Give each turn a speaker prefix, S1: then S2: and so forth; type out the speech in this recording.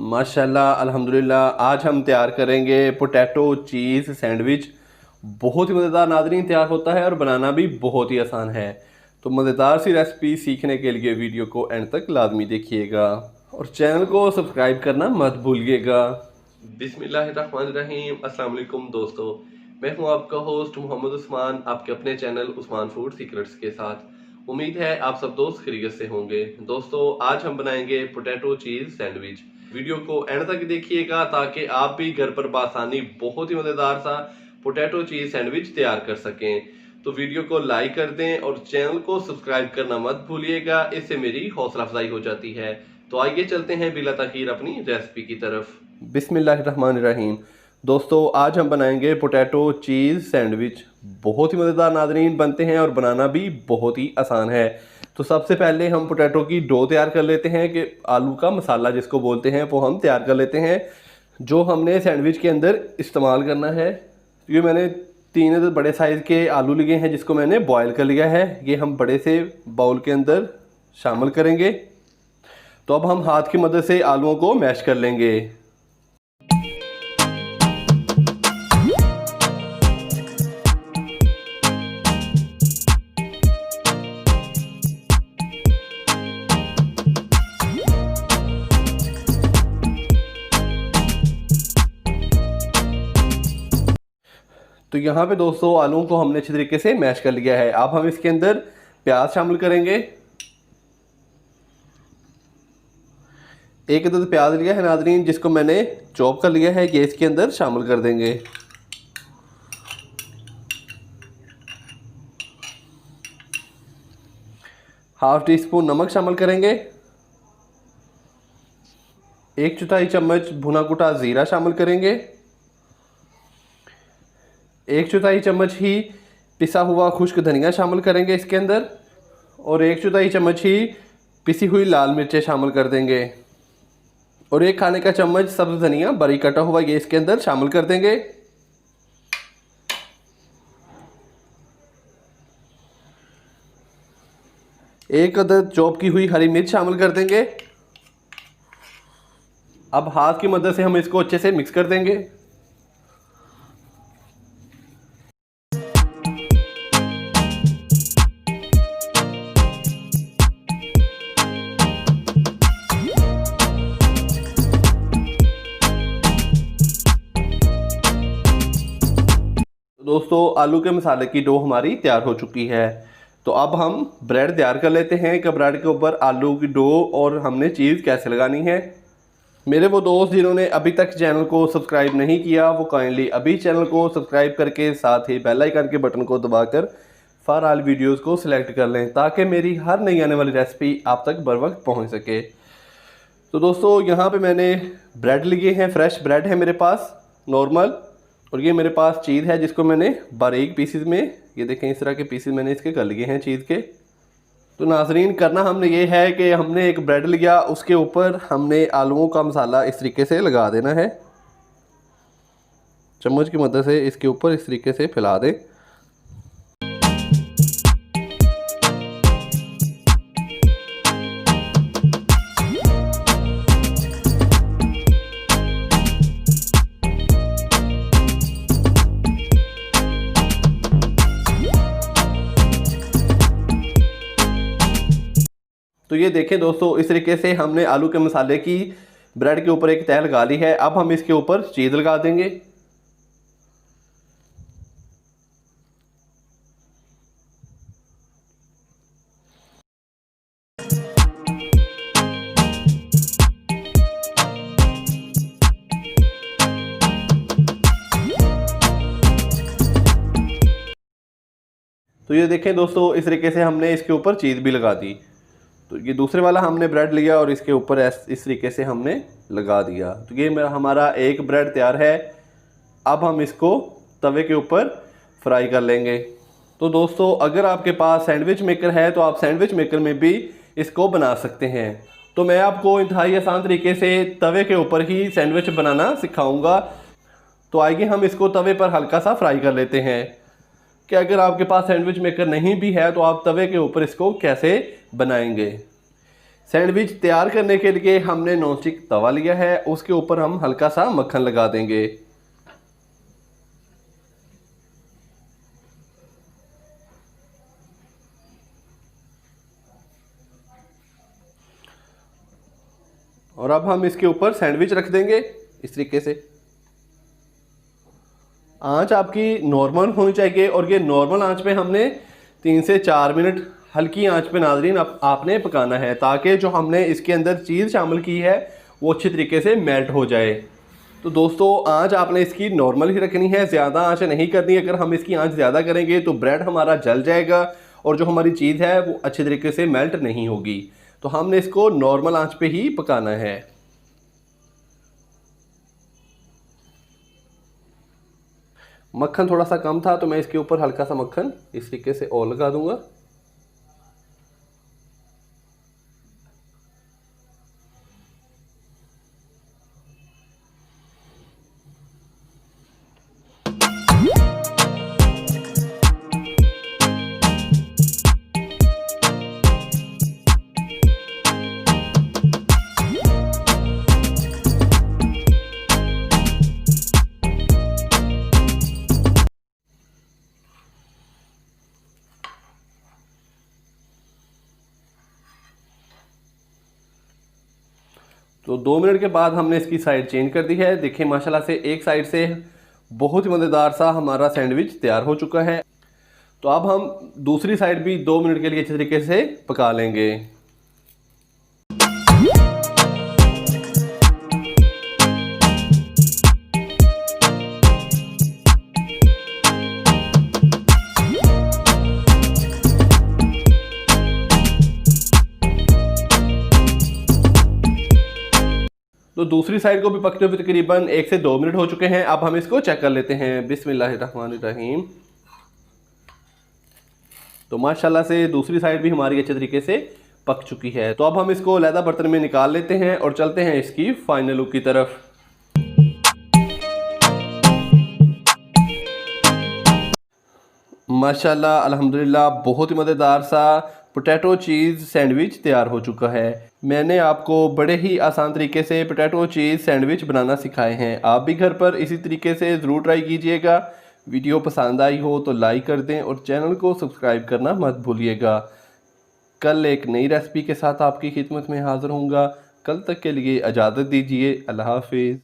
S1: माशाल्लाह अल्हम्दुलिल्लाह। आज हम तैयार करेंगे पोटैटो चीज़ सैंडविच। बहुत ही मज़ेदार नाज़रीन तैयार होता है और बनाना भी बहुत ही आसान है। तो मज़ेदार सी रेसिपी सीखने के लिए वीडियो को एंड तक लाजमी देखिएगा और चैनल को सब्सक्राइब करना मत भूलिएगा। बिस्मिल्लाहिर्रहमानिर्रहीम। अस्सलाम वालेकुम दोस्तों, मैं हूं आपका होस्ट मोहम्मद उस्मान, आपके अपने चैनल उस्मान फूड सीक्रेट्स के साथ। उम्मीद है आप सब दोस्त खैरियत से होंगे। दोस्तों आज हम बनाएंगे पोटैटो चीज़ सैंडविच। वीडियो को एंड तक देखिएगा ताकि आप भी घर पर बासानी बहुत ही मज़ेदार सा पोटैटो चीज़ सैंडविच तैयार कर सकें। तो वीडियो को लाइक कर दें और चैनल को सब्सक्राइब करना मत भूलिएगा, इससे मेरी हौसला अफजाई हो जाती है। तो आइए चलते हैं बिला ताखीर अपनी रेसिपी की तरफ। बिस्मिल्लाहिर्रहमानिर्रहीम। दोस्तों आज हम बनाएंगे पोटैटो चीज़ सैंडविच। बहुत ही मज़ेदार नाज़रीन बनते हैं और बनाना भी बहुत ही आसान है। तो सबसे पहले हम पोटैटो की डो तैयार कर लेते हैं कि आलू का मसाला जिसको बोलते हैं वो हम तैयार कर लेते हैं, जो हमने सैंडविच के अंदर इस्तेमाल करना है। ये मैंने 3 बड़े साइज़ के आलू लिए हैं जिसको मैंने बॉयल कर लिया है। ये हम बड़े से बाउल के अंदर शामिल करेंगे। तो अब हम हाथ की मदद से आलूओं को मैश कर लेंगे। तो यहाँ पे दोस्तों आलूओं को हमने अच्छी तरीके से मैश कर लिया है। अब हम इसके अंदर प्याज शामिल करेंगे। 1 अदद प्याज लिया है नाज़रीन जिसको मैंने चॉप कर लिया है, ये इसके अंदर शामिल कर देंगे। हाफ टी स्पून नमक शामिल करेंगे। 1/4 चम्मच भुना कुटा ज़ीरा शामिल करेंगे। 1/4 चम्मच ही पिसा हुआ खुश्क धनिया शामिल करेंगे इसके अंदर और 1/4 चम्मच ही पिसी हुई लाल मिर्चें शामिल कर देंगे और 1 खाने का चम्मच सब्ज़ धनिया बारीक कटा हुआ ये इसके अंदर शामिल कर देंगे। एक अदद चॉप की हुई हरी मिर्च शामिल कर देंगे। अब हाथ की मदद से हम इसको अच्छे से मिक्स कर देंगे। दोस्तों आलू के मसाले की डो हमारी तैयार हो चुकी है। तो अब हम ब्रेड तैयार कर लेते हैं कि ब्रेड के ऊपर आलू की डो और हमने चीज़ कैसे लगानी है। मेरे वो दोस्त जिन्होंने अभी तक चैनल को सब्सक्राइब नहीं किया वो काइंडली अभी चैनल को सब्सक्राइब करके साथ ही बेल आइकन के बटन को दबाकर फॉर ऑल वीडियोज़ को सिलेक्ट कर लें ताकि मेरी हर नई आने वाली रेसिपी आप तक बर वक्त पहुँच सके। तो दोस्तों यहाँ पर मैंने ब्रेड लिए हैं, फ्रेश ब्रेड है मेरे पास नॉर्मल, और ये मेरे पास चीज़ है जिसको मैंने बारीक पीसेस में, ये देखें इस तरह के पीसेस मैंने इसके कर लिए हैं चीज़ के। तो नाज़रीन करना हमने ये है कि हमने एक ब्रेड लिया, उसके ऊपर हमने आलूओं का मसाला इस तरीके से लगा देना है। चम्मच की मदद से इसके ऊपर इस तरीके से फैला दें। तो ये देखें दोस्तों इस तरीके से हमने आलू के मसाले की ब्रेड के ऊपर एक तह लगा ली है। अब हम इसके ऊपर चीज़ लगा देंगे। तो ये देखें दोस्तों इस तरीके से हमने इसके ऊपर चीज़ भी लगा दी। तो ये दूसरे वाला हमने ब्रेड लिया और इसके ऊपर इस तरीके से हमने लगा दिया। तो ये हमारा एक ब्रेड तैयार है। अब हम इसको तवे के ऊपर फ्राई कर लेंगे। तो दोस्तों अगर आपके पास सैंडविच मेकर है तो आप सैंडविच मेकर में भी इसको बना सकते हैं। तो मैं आपको इंतहाई आसान तरीके से तवे के ऊपर ही सैंडविच बनाना सिखाऊंगा। तो आइए हम इसको तवे पर हल्का सा फ्राई कर लेते हैं कि अगर आपके पास सैंडविच मेकर नहीं भी है तो आप तवे के ऊपर इसको कैसे बनाएंगे। सैंडविच तैयार करने के लिए हमने नॉनस्टिक तवा लिया है, उसके ऊपर हम हल्का सा मक्खन लगा देंगे। और अब हम इसके ऊपर सैंडविच रख देंगे इस तरीके से। आंच आपकी नॉर्मल होनी चाहिए और ये नॉर्मल आंच पे हमने 3 से 4 मिनट हल्की आंच पे नाज़रीन आपने पकाना है, ताकि जो हमने इसके अंदर चीज़ शामिल की है वो अच्छी तरीके से मेल्ट हो जाए। तो दोस्तों आंच आपने इसकी नॉर्मल ही रखनी है, ज़्यादा आंच नहीं करनी। अगर हम इसकी आंच ज़्यादा करेंगे तो ब्रेड हमारा जल जाएगा और जो हमारी चीज़ है वो अच्छी तरीके से मेल्ट नहीं होगी। तो हमने इसको नॉर्मल आंच पे ही पकाना है। मक्खन थोड़ा सा कम था तो मैं इसके ऊपर हल्का सा मक्खन इस तरीके से और लगा दूंगा। तो 2 मिनट के बाद हमने इसकी साइड चेंज कर दी है। देखिए माशाल्लाह से एक साइड से बहुत ही मज़ेदार सा हमारा सैंडविच तैयार हो चुका है। तो अब हम दूसरी साइड भी 2 मिनट के लिए अच्छे तरीके से पका लेंगे। तो दूसरी साइड को भी पकते हुए तकरीबन 1 से 2 मिनट हो चुके हैं। अब हम इसको चेक कर लेते हैं। बिस्मिल्लाहिर्रहमानिर्रहीम। तो माशाल्लाह से दूसरी साइड भी हमारी अच्छे तरीके से पक चुकी है। तो अब हम इसको अलग बर्तन में निकाल लेते हैं और चलते हैं इसकी फाइनल लुक की तरफ। माशाल्लाह अल्हम्दुलिल्लाह बहुत ही मज़ेदार सा पोटैटो चीज़ सैंडविच तैयार हो चुका है। मैंने आपको बड़े ही आसान तरीके से पोटैटो चीज़ सैंडविच बनाना सिखाए हैं। आप भी घर पर इसी तरीके से ज़रूर ट्राई कीजिएगा। वीडियो पसंद आई हो तो लाइक कर दें और चैनल को सब्सक्राइब करना मत भूलिएगा। कल एक नई रेसिपी के साथ आपकी खिदमत में हाज़िर होऊंगा। कल तक के लिए इजाज़त दीजिए। अल्लाह हाफ़िज़।